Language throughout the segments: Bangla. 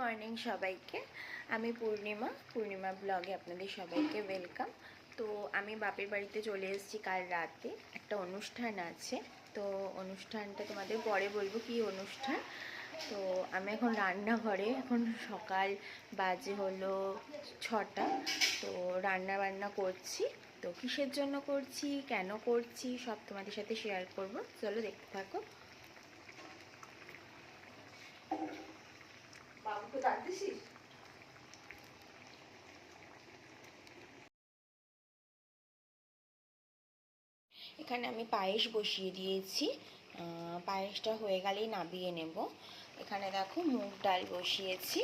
মর্নিং সবাইকে। আমি পূর্ণিমা ব্লগে আপনাদের সবাইকে ওয়েলকাম। তো আমি বাপের বাড়িতে চলে এসেছি কাল রাতে, একটা অনুষ্ঠান আছে। তো অনুষ্ঠানটা তোমাদের পরে বলবো কি অনুষ্ঠান। তো আমি এখন রান্নাঘরে, এখন সকাল বাজে হলো 6টা। তো রান্না বান্না করছি। তো কিসের জন্য করছি, কেন করছি, সব তোমাদের সাথে শেয়ার করব। চলো দেখতে থাকো। বাবুকে ডাকতেছিস? এখানে আমি পায়েস বসিয়ে দিয়েছি। পায়েসটা হয়ে গেলেই নামিয়ে নেব। এখানে দেখো মুগ ডাল বসিয়েছি।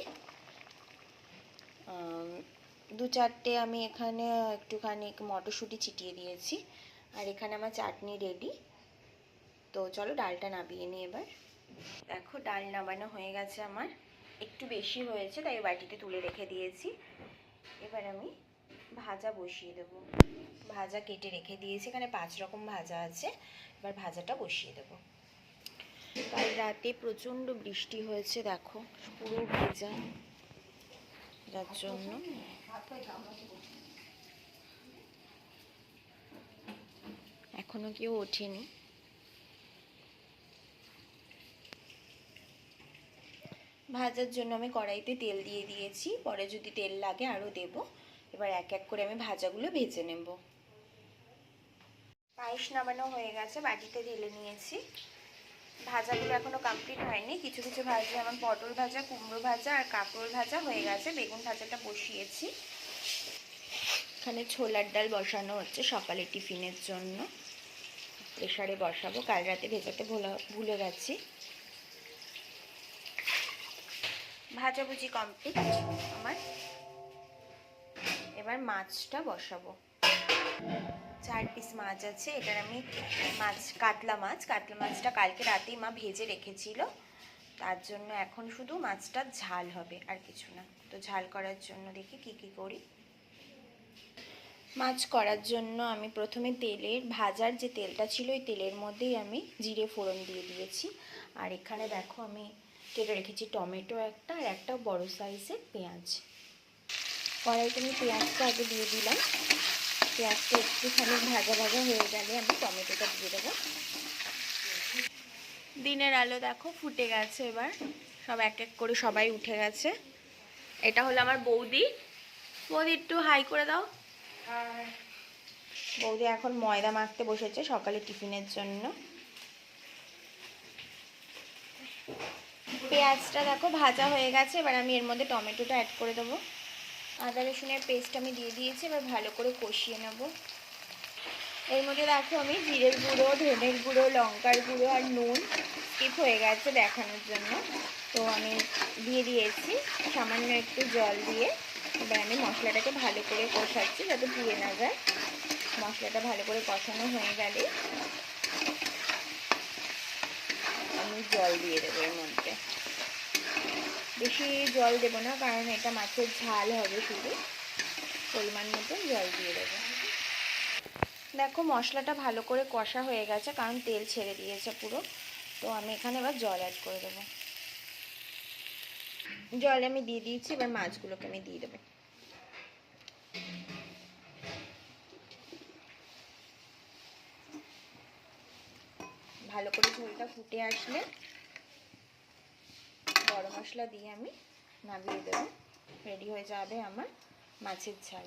দু চারটে আমি এখানে একটুখানি মটরশুঁটি ছিটিয়ে দিয়েছি। আর এখানে আমার চাটনি রেডি। তো চলো ডালটা নামিয়ে নিই এবার। দেখো ডাল নামানো হয়ে গেছে আমার, একটু বেশি হয়েছে তাই বাটিতে তুলে রেখে দিয়েছি। এবার আমি ভাজা বসিয়ে দেবো। ভাজা কেটে রেখে দিয়েছি, এখানে 5 রকম ভাজা আছে। এবার ভাজাটা বসিয়ে দেবো। কাল রাতে প্রচণ্ড বৃষ্টি হয়েছে, দেখো পুরো ভেজা, যার জন্য এখনো কেউ ওঠেনি। ভাজার জন্য আমি কড়াইতে তেল দিয়ে দিয়েছি, পরে যদি তেল লাগে আরও দেব। এবার এক এক করে আমি ভাজাগুলো ভেজে নেব। পায়েস নামানো হয়ে গেছে, বাটিতে ঢেলে নিয়েছি। ভাজাগুলো এখনো কমপ্লিট হয়নি, কিছু কিছু ভাজা যেমন পটল ভাজা, কুমড়ো ভাজা আর কাঁকরোল ভাজা হয়ে গেছে। বেগুন ভাজাটা বসিয়েছি। এখানে ছোলার ডাল বসানো হচ্ছে সকালে টিফিনের জন্য। প্রেসারে বসাবো, কাল রাতে ভেজাতে ভুলে গেছি। ভাজাভুজি কমপ্লিট আমার। এবার মাছটা বসাবো। 4 পিস মাছ আছে। এটার আমি কাতলা মাছটা কালকে রাতেই মা ভেজে রেখেছিল, তার জন্য এখন শুধু মাছটা ঝাল হবে, আর কিছু না। তো ঝাল করার জন্য দেখি কি করি। মাছ করার জন্য আমি প্রথমে ভাজার যে তেলটা ছিল ওই তেলের মধ্যেই আমি জিরে ফোড়ন দিয়ে দিয়েছি। আর এখানে দেখো আমি কেটে রেখেছি টমেটো একটা, আর একটা বড় সাইজের পেঁয়াজ। কড়াইতে আমি পেঁয়াজটা আগে দিয়ে দিলাম। পেঁয়াজটা একটুখানি ভাজা হয়ে গেলে আমি টমেটোটা দিয়ে দেবো। দিনের আলো দেখো ফুটে গেছে, এবার সব এক এক করে সবাই উঠে গেছে। এটা হলো আমার বৌদি। বৌদি একটু হাই করে দাও। বৌদি এখন ময়দা মাখতে বসেছে সকালে টিফিনের জন্য। পেঁয়াজটা দেখো ভাজা হয়ে গেছে, এবার আমি এর মধ্যে টমেটোটা অ্যাড করে দেবো। আদা রসুনের পেস্ট আমি দিয়ে দিয়েছি, এবার ভালো করে কষিয়ে নেব। এর মধ্যে দেখো আমি জিরের গুঁড়ো, ধনের গুঁড়ো, লঙ্কার গুঁড়ো আর নুন স্কিপ হয়ে গেছে দেখানোর জন্য, তো আমি দিয়ে দিয়েছি সামান্য একটু জল দিয়ে। এবার আমি মশলাটাকে ভালো করে কষাচ্ছি যাতে পুড়ে না যায়। মশলাটা ভালো করে কষানো হয়ে গেলে আমি জল দিয়ে দেবো এর মধ্যে। বেশি জল দেবো না, কারণ এটা মাছের ঝাল হবে, শুধু পরিমাণ মতো জল দিয়ে দেবো। দেখো মশলাটা ভালো করে কষা হয়ে গেছে, কারণ তেল ছেড়ে দিয়েছে পুরো। তো আমি এখানে এবার জল অ্যাড করে দেবো। জল আমি দিয়ে দিয়েছি, এবার মাছগুলোকে আমি দিয়ে দেবো। ভালো করে ঝোলটা ফুটে আসলে গরম মশলা দিয়ে আমি নামিয়ে দেবো। রেডি হয়ে যাবে আমার মাছের ঝাল।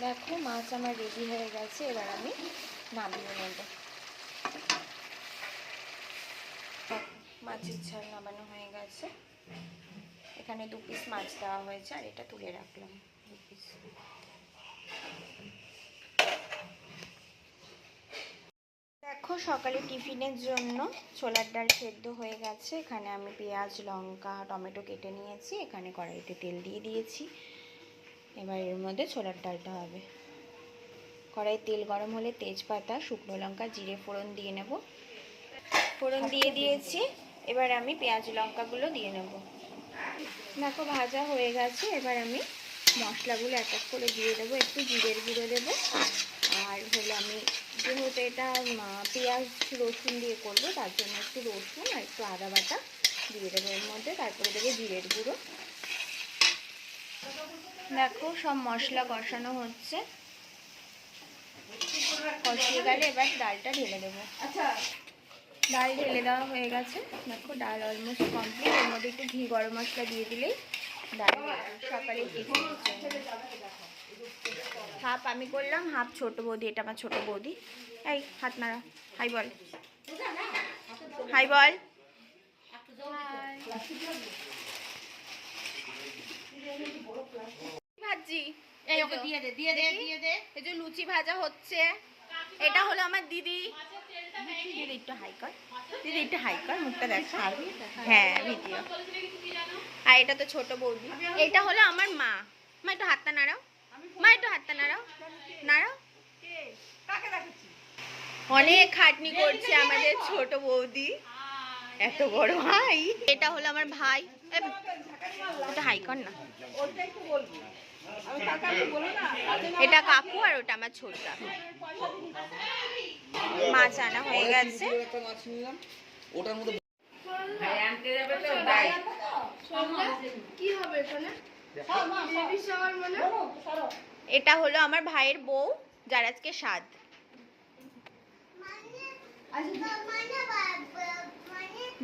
দেখো মাছ আমার রেডি হয়ে গেছে, এবার আমি নামিয়ে নেব। মাছের ঝাল নামানো হয়ে গেছে। এখানে 2 পিস মাছ দেওয়া হয়েছে, আর এটা তুলে রাখলাম 2 পিস। দেখো সকালে টিফিনের জন্য ছোলার ডাল সেদ্ধ হয়ে গেছে। এখানে আমি পেঁয়াজ, লঙ্কা, টমেটো কেটে নিয়েছি। এখানে কড়াইতে তেল দিয়ে দিয়েছি। এবার এর মধ্যে ছোলার ডালটা হবে। কড়াইয়ে তেল গরম হলে তেজপাতা, শুকনো লঙ্কা, জিরে ফোড়ন দিয়ে নেব। ফোড়ন দিয়ে দিয়েছি, এবার আমি পেঁয়াজ লঙ্কাগুলো দিয়ে নেব। দেখো ভাজা হয়ে গেছে, এবার আমি মশলাগুলো এক এক করে দিয়ে দেবো। একটু জিরের গুঁড়ো দেবো, আর হলো আমি যেহেতু এটা পেঁয়াজ রসুন দিয়ে করবো, তার জন্য একটু রসুন আর একটু আদা বাটা দিয়ে দেবো এর মধ্যে, তারপরে দেবো জিরের গুঁড়ো। দেখো সব মশলা কষানো হচ্ছে, কষিয়ে গেলে এবার ডালটা ঢেলে দেবো। আচ্ছা, ডাল ঢেলে দেওয়া হয়ে গেছে। দেখো ডাল অলমোস্ট কমপ্লিট। এর মধ্যে একটু ঘি গরম মশলা দিয়ে দিলেই ডাল সকালে টিফিন। হাফ আমি করলাম, হাফ ছোট বৌদি, এটা আমার ছোট বৌদি। এই হাত নাড়া, হাই বল, হাই বল। ভাজি এই ওকে দিয়ে দে, দিয়ে দে, দিয়ে দে। এই যে লুচি ভাজা হচ্ছে, এটা হলো আমার দিদি। দিদি একটু হাই কর, দিদি একটু হাই কর, মুখটা দেখা। হ্যাঁ ভিডিও। আর এটা তো ছোট বৌদি। এটা হলো আমার মা। মা একটু হাতটা নাড়াও, মা একটু হাতটা নাড়াও, নাড়াও। অনেক খাটনি করছে আমাদের ছোট বৌদি, এত বড় ভাই। এটা হলো আমার ভাই। এটা হাই কর না। এটা কাকু আর ওটা আমার ছোট। মাছ আনা হয়ে গেছে। এটা হলো আমার ভাইয়ের বউ, যার আজকে সাধ।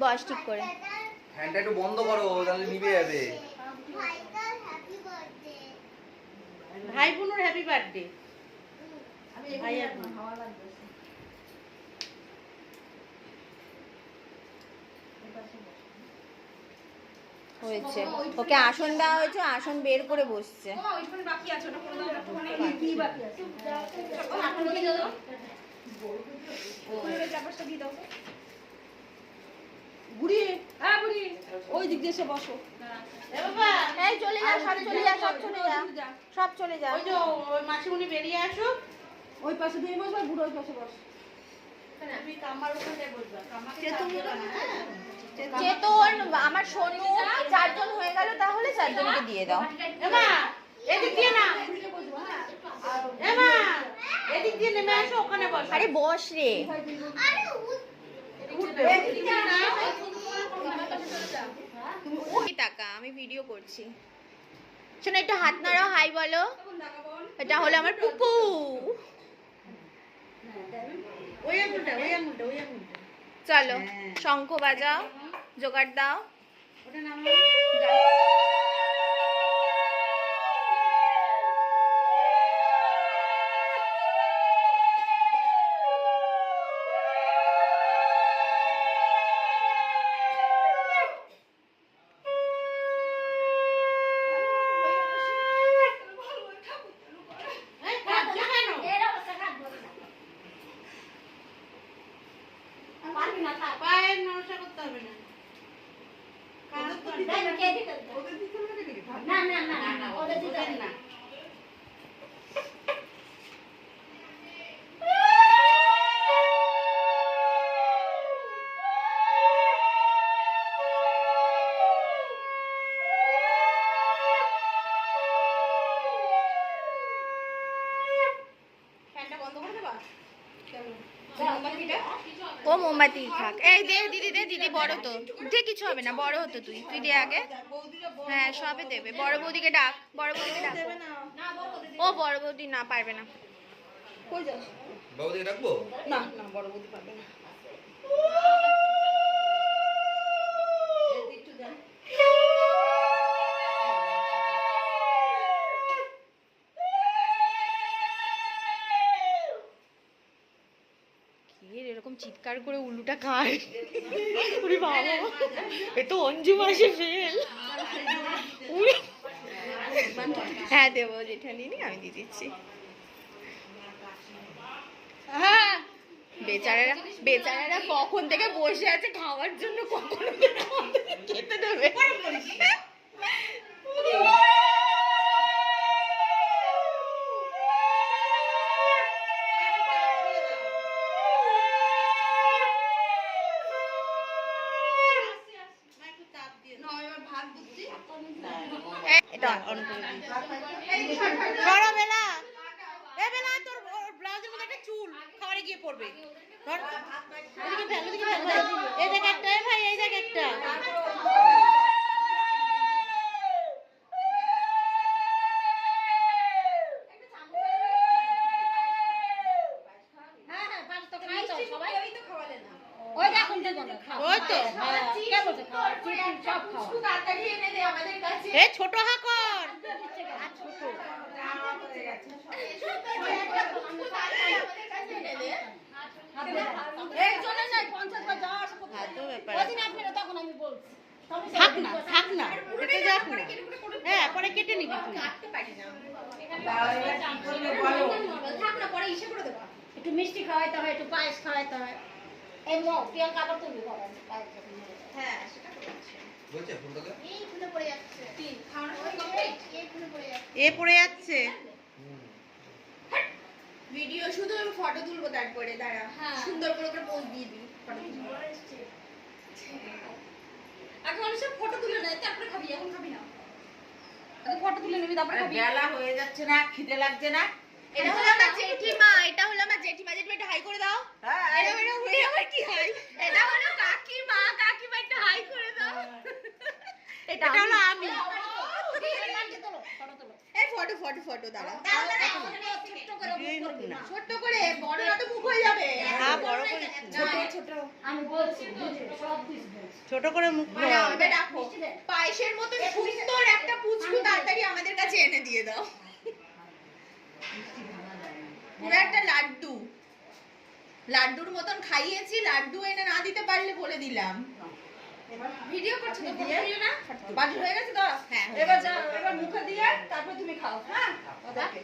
বস ঠিক করে, ফ্যানটা একটু বন্ধ করো, তাহলে নিভে যাবে। ভাই বোনের হ্যাপি বার্থডে। ভাই আর হয়েছে, ওকে আসন দেওয়া হয়েছে, আসন বের করে বসছে। বুড়ি, হ্যাঁ বুড়ি, ওই দিক দিয়ে এসে বসো। এই চলে যা, সব চলে যা, সব চলে যা, সব চলে যা। ওই যে ওই মাসিমণি বেরিয়ে আসো, ওই পাশে দিয়ে বসবে, বুড়ো ওই পাশে বসো। তুমি কামার ওখানে বসবা, চেতন, আমার সোনু, চারজন হয়ে গেল, তাহলে চারজনকে দিয়ে দাও। এমা এদিক দিয়ে না, এমা এদিক দিয়ে নেমে আসো, ওখানে বসো। আরে বস রে। টাকা আমি ভিডিও করছি। শোনো একটু হাত নাড়াও, হাই বলো। এটা হলো আমার পুপু। ওই আঙুলটা, ওই আঙুলটা, ওই আঙুলটা। চলো শঙ্খ বাজাও, জোগাড় দাও। ওটা নাম পায়ের নড়াচড়া করতে হবে না। না না না না, ওদের দিতে না। ফ্যানটা বন্ধ করে দেবা? ও মোমবাতি থাক। এই দে দিদি, দে দিদি, বড় তো দে, কিছু হবে না, বড় হতো তুই, তুই দে আগে। হ্যাঁ সবে দেবে। বড় বৌদিকে ডাক, বড় বৌদিকে ডাক। ও বড় বৌদি না, পারবে না। কই যাস? বাবুদিকে রাখবো? না না, বড় বৌদি পারবে না। একটু দেন। এরকম চিৎকার করে উল্লুটা কার? ওরে বাবা, এ তো অঞ্জু মাসে ফেল। হ্যাঁ দেবো, জেঠানি আমি দিয়ে দিচ্ছি। হ্যাঁ বেচারারা, বেচারারা কখন থেকে বসে আছে খাওয়ার জন্য, কখন খেতে দেবে। এটা অন করে দিই। সরা বেলা, এ বেলা তোর ব্লাউজের মধ্যে একটা চুল খাবারে গিয়ে পড়বে। ধর ওদিকে ফেল, ওদিকে ফেল ভাই। এই দেখ একটা, এই ভাই এই দেখ একটা। হ্যাঁ হ্যাঁ, পাঁচ টাকা নিয়ে চল সবাই। ওই দেখ কোনটা কোনটা খাও। ওই তো হ্যাঁ, কে বলছে খাও? চিকেন সব খাও। তাড়াতাড়ি এনে দে আমাদের কাছে। এই ছোট হাকর। থাক না থাক না, কেটে যাক না। হ্যাঁ পরে কেটে নিবি তুই। একটু মিষ্টি খাওয়াইতে হয়, একটু পায়েস খাওয়াইতে হয়। এই মো প্রিয়াঙ্কা আবার তুলবি করেন। হ্যাঁ সেটা করেছে। বলছে ফুলটাকে এই ফুলে পড়ে যাচ্ছে। কি খাওয়ানোর সময় কমপ্লিট? এই ফুলে পড়ে যাচ্ছে। এ পড়ে যাচ্ছে। ভিডিও শুধু আমি ফটো তুলবো তারপরে দাঁড়া। সুন্দর করে করে পোজ দিয়ে দিই। ফটো তুলবো। আগে মানুষের ফটো তুলে নেয় তারপরে খাবি, এখন খাবি না। আগে ফটো তুলে নিবি তারপরে খাবি। বেলা হয়ে যাচ্ছে না, খিদে লাগছে না? এটা হলো আমার জেঠিমা, এটা হলো আমার জেঠিমা। জেঠিমা একটু হাই করে দাও। হ্যাঁ, এটা হলো ওই আমার কি হাই? এটা হলো কাকিমা, কাকিমা একটু হাই করে দাও। এটা হলো আমি। এই ফটো ফটো ফটো দাঁড়া। ছোট্ট করে, বড় না তো মুখ হয়ে যাবে। হ্যাঁ বড় করে ছোট ছোট। আমি বলছি সব কিছু ছোট করে মুখ মানে আমাদের রাখো। পায়েসের মতো সুন্দর একটা পুচকু তাড়াতাড়ি আমাদের কাছে এনে দিয়ে দাও। পুরো একটা লাড্ডু, লাড্ডুর মতন খাইয়েছি। লাড্ডু এনে না দিতে পারলে বলে দিলাম। ভিডিও করছো তো ভিডিও না? বাজি হয়ে গেছে তো? হ্যাঁ এবার যা, এবার মুখে দিয়ে তারপর তুমি খাও। হ্যাঁ ওদেরকে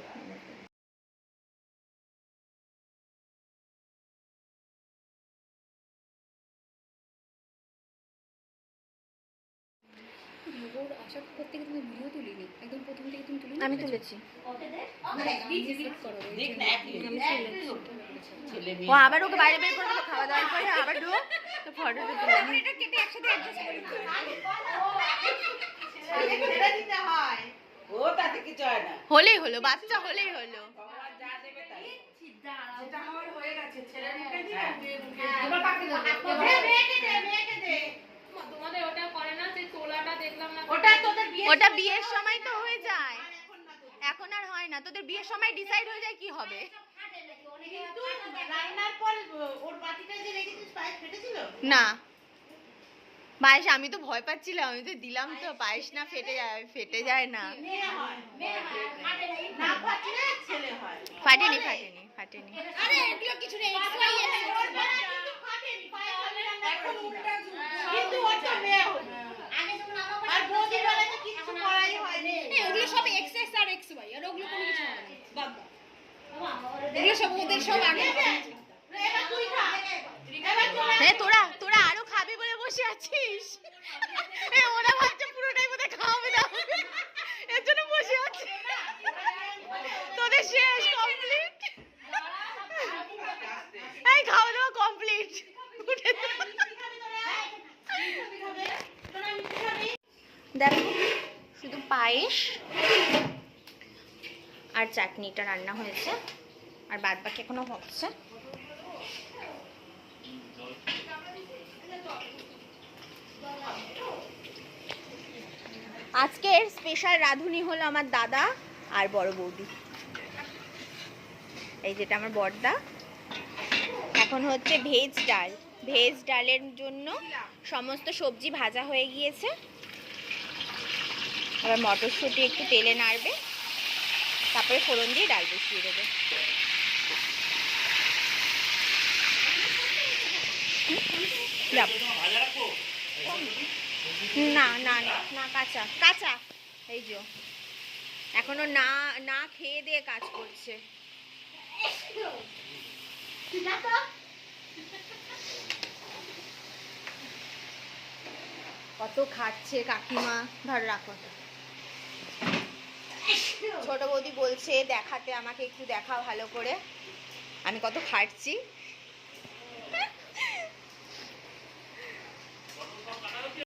আমি তুলেছি। দেখ না, এক ছেলে ও আবার ওকে বাইরে বের করে দিল খাওয়া দাওয়ার পরে, আবার ঢোক তো ফটোটা তুলে আমরা এটা কেটে একসাথে অ্যাডজাস্ট করে দিই। ছেড়ে দিতে হয়। ও তাতে কিছু হয় না। হলেই হলো, বাচ্চা হলেই হলো। ভগবান যা দেবে তাই। যেটা আমার হয়ে গেছে ছেলে নিতে দিই। হ্যাঁ। এবার কাকে দেব? মেয়েকে দে, মেয়েকে দে। তোমাদের ওটা করে না, সেই তোলাটা দেখলাম না। ওটা তোদের বিয়ে ওটা বিয়ের সময় তো হয়ে যায়, এখন আর হয় না। তোদের বিয়ের সময় ডিসাইড হয়ে যায় কি হবে। কিন্তু রান্নার পর ওর বাটিটা যে রেখেছিস পায়েস ফেটেছিল? না পায়েস, আমি তো ভয় পাচ্ছিলাম। আমি তো দিলাম তো পায়েস না ফেটে যায়, ফেটে যায় না। মেয়ে হয়, মেয়ে হয়। না ফাটলে ছেলে হয়। ফাটেনি ফাটেনি ফাটেনি। আরে এগুলো কিছু নেই, কিন্তু ফাটেনি, পায়েস হবে না। এখন উল্টা যুগ। কিন্তু ওর তো মেয়ে হলো। আগে যখন আমার আর বৌদির বেলায় তো কিছু করাই হয়নি। ওগুলো সব এক্সএস আর এক্স ওয়াই, আর ওগুলো কোনো কিছু হবে না। বাদ দাও। এগুলো সব ওদের সব আগে। এবার তুই খা। এবার তোরা হ্যাঁ তোরা তোরা আরো খাবি বলে বসে আছিস। ওরা ভাবছে পুরোটাই বোধহয় খাওয়াবে না, এর জন্য বসে আছে। তোদের শেষ কমপ্লিট। এই খাওয়া দাওয়া কমপ্লিট। দেখো শুধু পায়েস আর চাটনিটা রান্না হয়েছে, আর বাদ বাকি এখনো হচ্ছে। আজকের স্পেশাল রাঁধুনি হলো আমার দাদা আর বড় বৌদি। এই যেটা আমার বড়দা। এখন হচ্ছে ভেজ ডাল। ভেজ ডালের জন্য সমস্ত সবজি ভাজা হয়ে গিয়েছে। এবার মটরশুঁটি একটু তেলে নাড়বে, তারপরে ফোড়ন দিয়ে ডাল বসিয়ে দেবে। না না না না, কাঁচা কাঁচা। এই যে এখনো না না খেয়ে দিয়ে কাজ করছে। কত খাচ্ছে কাকিমা। ধর রাখো। ছোট বৌদি বলছে দেখাতে, আমাকে একটু দেখা ভালো করে আমি কত খাটছি।